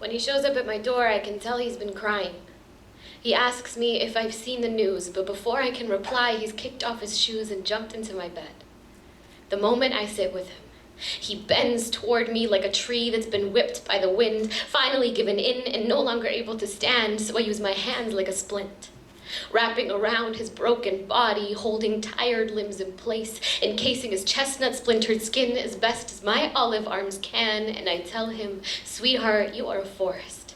When he shows up at my door, I can tell he's been crying. He asks me if I've seen the news, but before I can reply, he's kicked off his shoes and jumped into my bed. The moment I sit with him, he bends toward me like a tree that's been whipped by the wind, finally given in and no longer able to stand, so I use my hands like a splint, wrapping around his broken body, holding tired limbs in place, encasing his chestnut splintered skin as best as my olive arms can, and I tell him, "Sweetheart, you are a forest,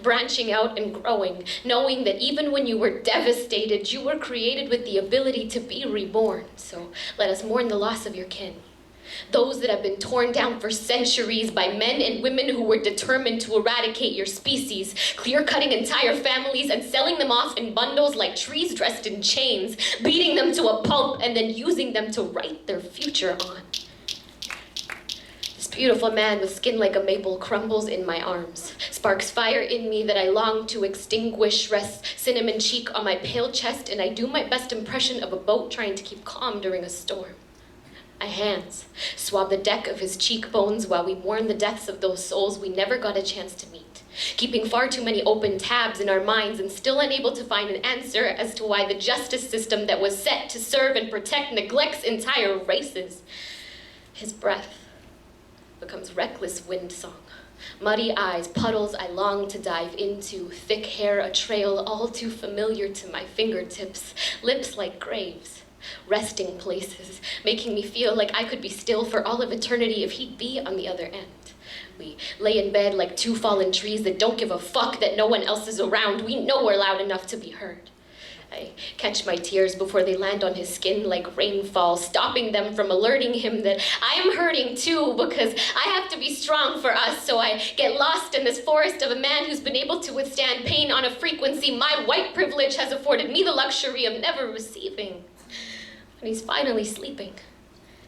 branching out and growing, knowing that even when you were devastated, you were created with the ability to be reborn. So let us mourn the loss of your kin. Those that have been torn down for centuries by men and women who were determined to eradicate your species, clear-cutting entire families and selling them off in bundles like trees dressed in chains, beating them to a pulp and then using them to write their future on." This beautiful man with skin like a maple crumbles in my arms, sparks fire in me that I long to extinguish, rests cinnamon cheek on my pale chest, and I do my best impression of a boat trying to keep calm during a storm. My hands swab the deck of his cheekbones while we mourn the deaths of those souls we never got a chance to meet, keeping far too many open tabs in our minds and still unable to find an answer as to why the justice system that was set to serve and protect neglects entire races. His breath becomes reckless wind song. Muddy eyes, puddles I long to dive into, thick hair a trail all too familiar to my fingertips, lips like graves, resting places, making me feel like I could be still for all of eternity if he'd be on the other end. We lay in bed like two fallen trees that don't give a fuck that no one else is around. We know we're loud enough to be heard. I catch my tears before they land on his skin like rainfall, stopping them from alerting him that I am hurting too because I have to be strong for us, so I get lost in this forest of a man who's been able to withstand pain on a frequency my white privilege has afforded me the luxury of never receiving. When he's finally sleeping,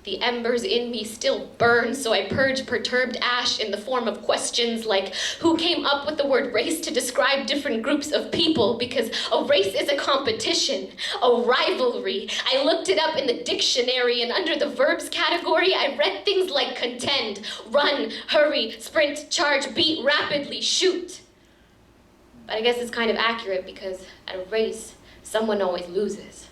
the embers in me still burn, so I purge perturbed ash in the form of questions like, who came up with the word race to describe different groups of people? Because a race is a competition, a rivalry. I looked it up in the dictionary, and under the verbs category, I read things like contend, run, hurry, sprint, charge, beat, rapidly, shoot. But I guess it's kind of accurate because at a race, someone always loses.